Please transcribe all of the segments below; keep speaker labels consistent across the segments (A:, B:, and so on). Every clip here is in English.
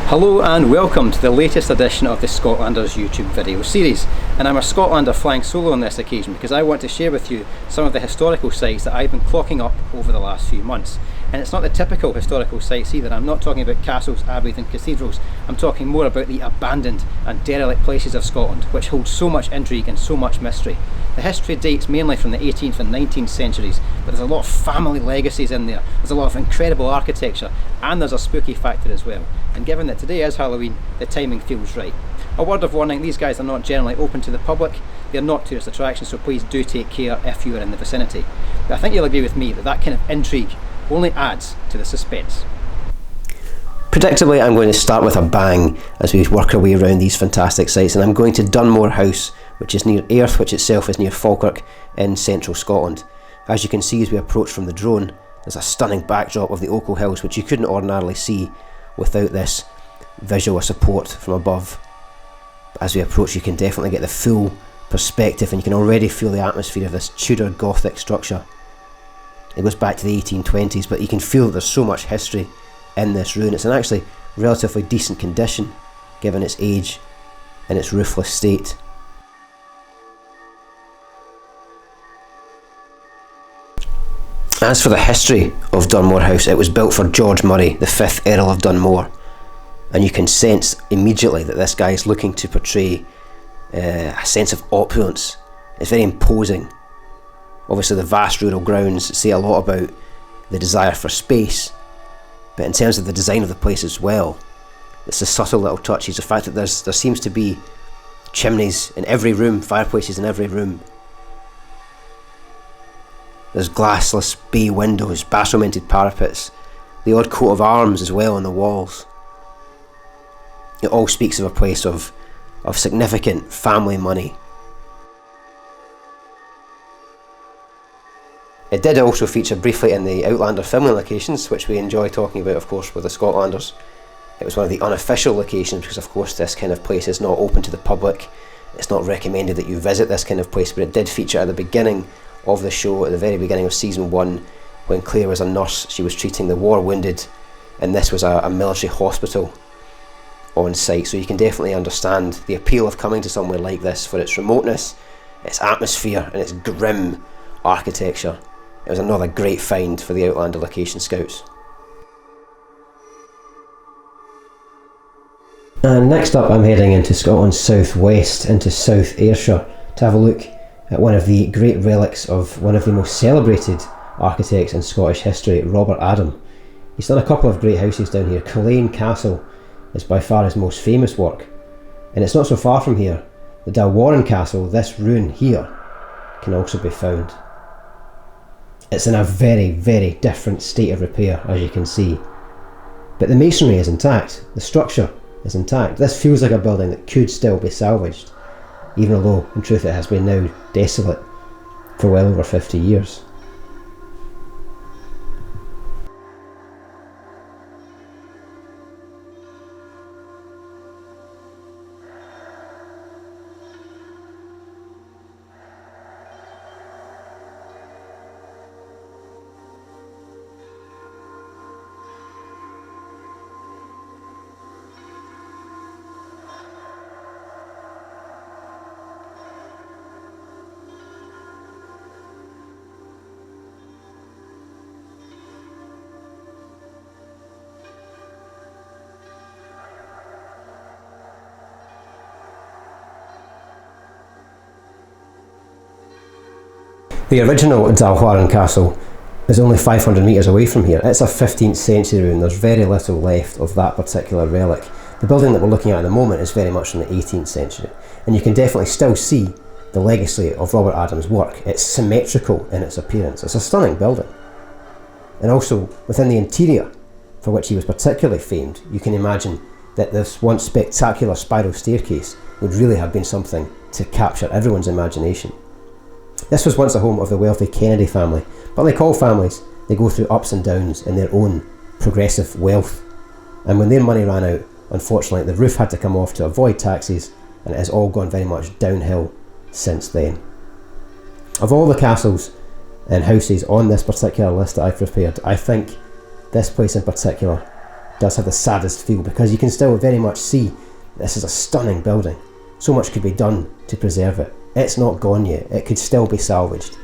A: Hello and welcome to the latest edition of the Scotlanders YouTube video series, and I'm a Scotlander flying solo on this occasion because I want to share with you some of the historical sites that I've been clocking up over the last few months. And it's not the typical historical sites either. I'm not talking about castles, abbeys and cathedrals. I'm talking more about the abandoned and derelict places of Scotland, which hold so much intrigue and so much mystery. The history dates mainly from the 18th and 19th centuries, but there's a lot of family legacies in there. There's a lot of incredible architecture, and there's a spooky factor as well. And given that today is Halloween, the timing feels right. A word of warning, these guys are not generally open to the public. They're not tourist attractions, so please do take care if you are in the vicinity. But I think you'll agree with me that that kind of intrigue only adds to the suspense.
B: Predictably, I'm going to start with a bang as we work our way around these fantastic sites, and I'm going to Dunmore House, which is near Airth, which itself is near Falkirk in central Scotland. As you can see as we approach from the drone, there's a stunning backdrop of the Ochil Hills, which you couldn't ordinarily see without this visual support from above. As we approach, you can definitely get the full perspective, and you can already feel the atmosphere of this Tudor Gothic structure. It goes back to the 1820s, but you can feel that there's so much history in this ruin. It's in actually relatively decent condition given its age and its roofless state. As for the history of Dunmore House, it was built for George Murray, the 5th Earl of Dunmore, and you can sense immediately that this guy is looking to portray a sense of opulence. It's very imposing. Obviously the vast rural grounds say a lot about the desire for space, but in terms of the design of the place as well, it's the subtle little touches, the fact that there seems to be chimneys in every room, fireplaces in every room. There's glassless bay windows, battlemented parapets, the odd coat of arms as well on the walls. It all speaks of a place of significant family money. It did also feature briefly in the Outlander filming locations, which we enjoy talking about, of course, with the Scotlanders. It was one of the unofficial locations because, of course, this kind of place is not open to the public. It's not recommended that you visit this kind of place, but it did feature at the beginning of the show, at the very beginning of season 1, when Claire was a nurse. She was treating the war wounded, and this was a military hospital on site. So you can definitely understand the appeal of coming to somewhere like this for its remoteness, its atmosphere and its grim architecture. It was another great find for the Outlander location scouts. And next up, I'm heading into Scotland's southwest, into South Ayrshire, to have a look at one of the great relics of one of the most celebrated architects in Scottish history, Robert Adam. He's done a couple of great houses down here. Culzean Castle is by far his most famous work, and it's not so far from here. The Dalquharran Castle, this ruin here, can also be found. It's in a very, very different state of repair, as you can see. But the masonry is intact, the structure is intact. This feels like a building that could still be salvaged, even though, in truth, it has been now desolate for well over 50 years. The original Dalquharran Castle is only 500 metres away from here. It's a 15th century ruin. There's very little left of that particular relic. The building that we're looking at the moment is very much from the 18th century, and you can definitely still see the legacy of Robert Adam's work. It's symmetrical in its appearance. It's a stunning building. And also, within the interior, for which he was particularly famed, you can imagine that this once spectacular spiral staircase would really have been something to capture everyone's imagination. This was once the home of the wealthy Kennedy family, but like all families, they go through ups and downs in their own progressive wealth. And when their money ran out, unfortunately the roof had to come off to avoid taxes, and it has all gone very much downhill since then. Of all the castles and houses on this particular list that I've prepared, I think this place in particular does have the saddest feel, because you can still very much see this is a stunning building. So much could be done to preserve it. It's not gone yet. It could still be salvaged.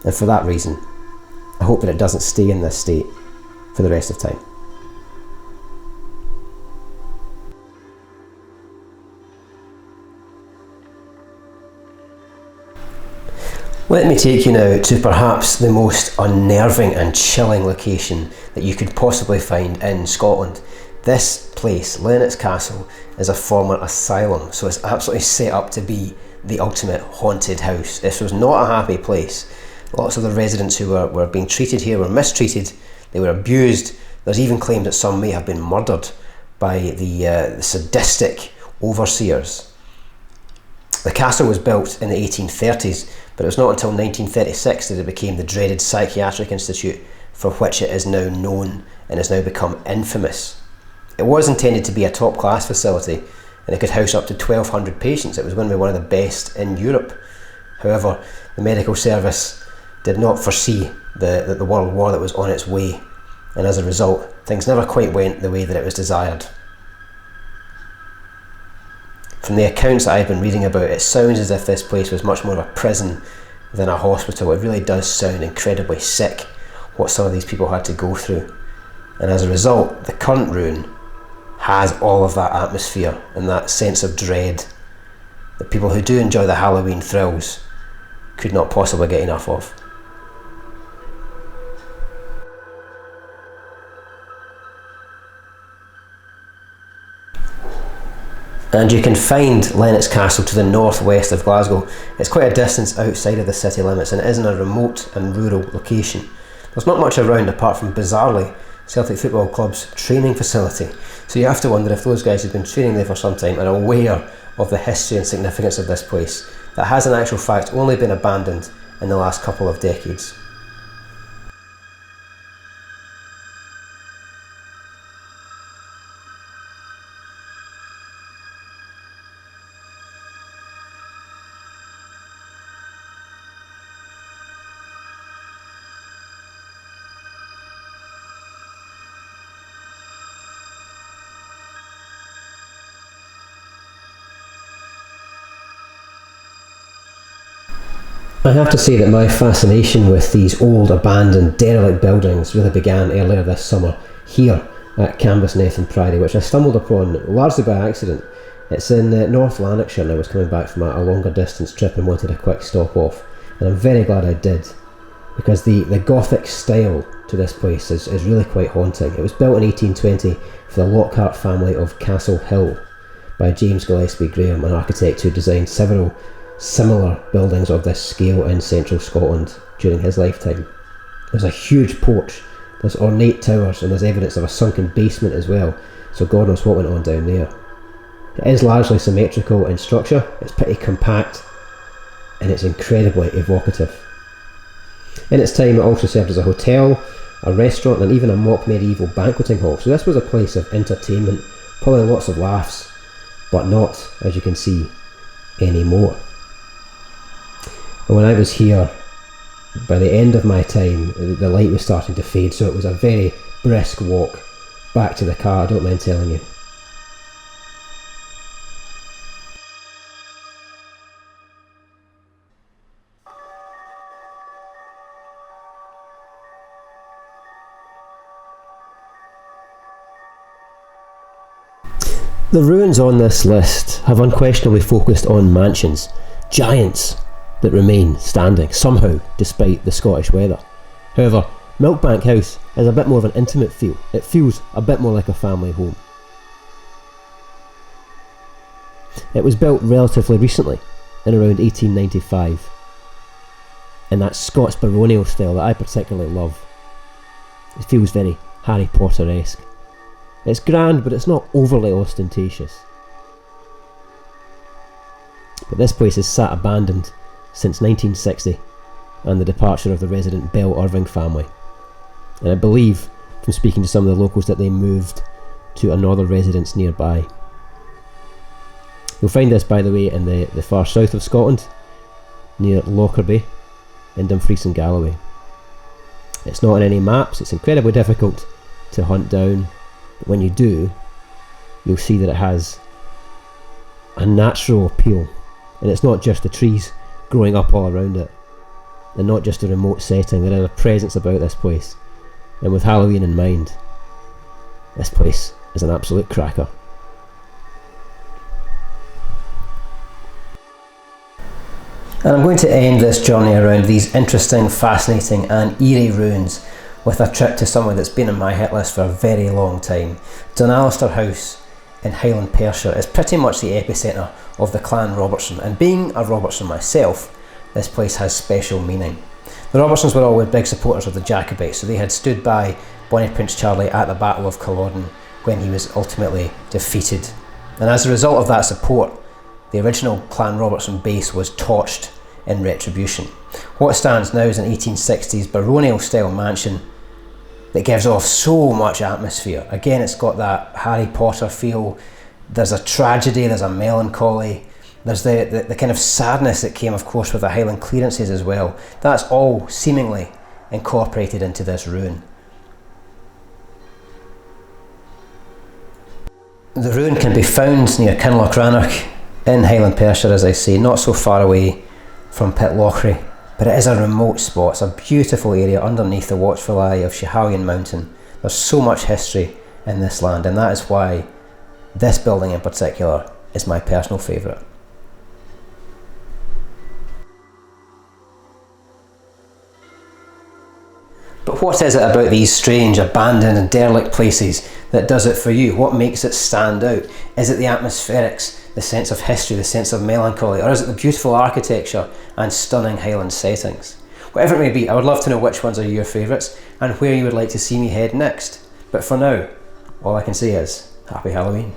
B: And for that reason, I hope that it doesn't stay in this state for the rest of time. Let me take you now to perhaps the most unnerving and chilling location that you could possibly find in Scotland. This place, Lennox Castle, is a former asylum, so it's absolutely set up to be the ultimate haunted house. This was not a happy place. Lots of the residents who were being treated here were mistreated, they were abused. There's even claims that some may have been murdered by the sadistic overseers. The castle was built in the 1830s, but it was not until 1936 that it became the dreaded psychiatric institute for which it is now known and has now become infamous. It was intended to be a top-class facility, and it could house up to 1,200 patients. It was going to be one of the best in Europe. However, the medical service did not foresee the world war that was on its way, and as a result, things never quite went the way that it was desired. From the accounts that I've been reading about, it sounds as if this place was much more of a prison than a hospital. It really does sound incredibly sick, what some of these people had to go through. And as a result, the current ruin has all of that atmosphere and that sense of dread that people who do enjoy the Halloween thrills could not possibly get enough of. And you can find Lennox Castle to the northwest of Glasgow. It's quite a distance outside of the city limits, and it is in a remote and rural location. There's not much around apart from, bizarrely, Celtic Football Club's training facility. So you have to wonder if those guys who've been training there for some time are aware of the history and significance of this place that has in actual fact only been abandoned in the last couple of decades. I have to say that my fascination with these old, abandoned, derelict buildings really began earlier this summer here at Cambusnethan Priory, which I stumbled upon largely by accident. It's in North Lanarkshire, and I was coming back from a longer distance trip and wanted a quick stop off, and I'm very glad I did, because the Gothic style to this place is really quite haunting. It was built in 1820 for the Lockhart family of Castle Hill by James Gillespie Graham, an architect who designed several similar buildings of this scale in central Scotland during his lifetime. There's a huge porch, there's ornate towers, and there's evidence of a sunken basement as well, so God knows what went on down there. It is largely symmetrical in structure, it's pretty compact, and it's incredibly evocative. In its time it also served as a hotel, a restaurant, and even a mock medieval banqueting hall, so this was a place of entertainment, probably lots of laughs, but not, as you can see, anymore. And when I was here, by the end of my time, the light was starting to fade, so it was a very brisk walk back to the car, I don't mind telling you. The ruins on this list have unquestionably focused on mansions, giants that remain standing somehow despite the Scottish weather. However, Milkbank House has a bit more of an intimate feel. It feels a bit more like a family home. It was built relatively recently, in around 1895, in that Scots baronial style that I particularly love. It feels very Harry Potter-esque. It's grand, but it's not overly ostentatious. But this place has sat abandoned since 1960 and the departure of the resident Bell Irving family. And I believe, from speaking to some of the locals, that they moved to another residence nearby. You'll find this, by the way, in the far south of Scotland, near Lockerbie in Dumfries and Galloway. It's not on any maps, it's incredibly difficult to hunt down, But when you do, you'll see that it has a natural appeal, and it's not just the trees growing up all around it, and not just a remote setting. There is a presence about this place, and with Halloween in mind, this place is an absolute cracker. And I'm going to end this journey around these interesting, fascinating and eerie ruins with a trip to somewhere that's been on my hit list for a very long time. Dunalastair House in Highland Perthshire is pretty much the epicentre of the clan Robertson, and being a Robertson myself, this place has special meaning. The Robertsons were always big supporters of the Jacobites, so they had stood by Bonnie Prince Charlie at the Battle of Culloden when he was ultimately defeated. And as a result of that support, the original Clan Robertson base was torched in retribution. What stands now is an 1860s baronial style mansion that gives off so much atmosphere. Again, it's got that Harry Potter feel. There's a tragedy, there's a melancholy, there's the kind of sadness that came, of course, with the Highland clearances as well. That's all seemingly incorporated into this ruin. The ruin can be found near Kinlochrannoch in Highland Perthshire, as I say, not so far away from Pitlochry, but it is a remote spot. It's a beautiful area underneath the watchful eye of Schiehallion Mountain. There's so much history in this land, and that is why this building in particular is my personal favourite. But what is it about these strange, abandoned and derelict places that does it for you? What makes it stand out? Is it the atmospherics, the sense of history, the sense of melancholy, or is it the beautiful architecture and stunning Highland settings? Whatever it may be, I would love to know which ones are your favourites and where you would like to see me head next. But for now, all I can say is, Happy Halloween.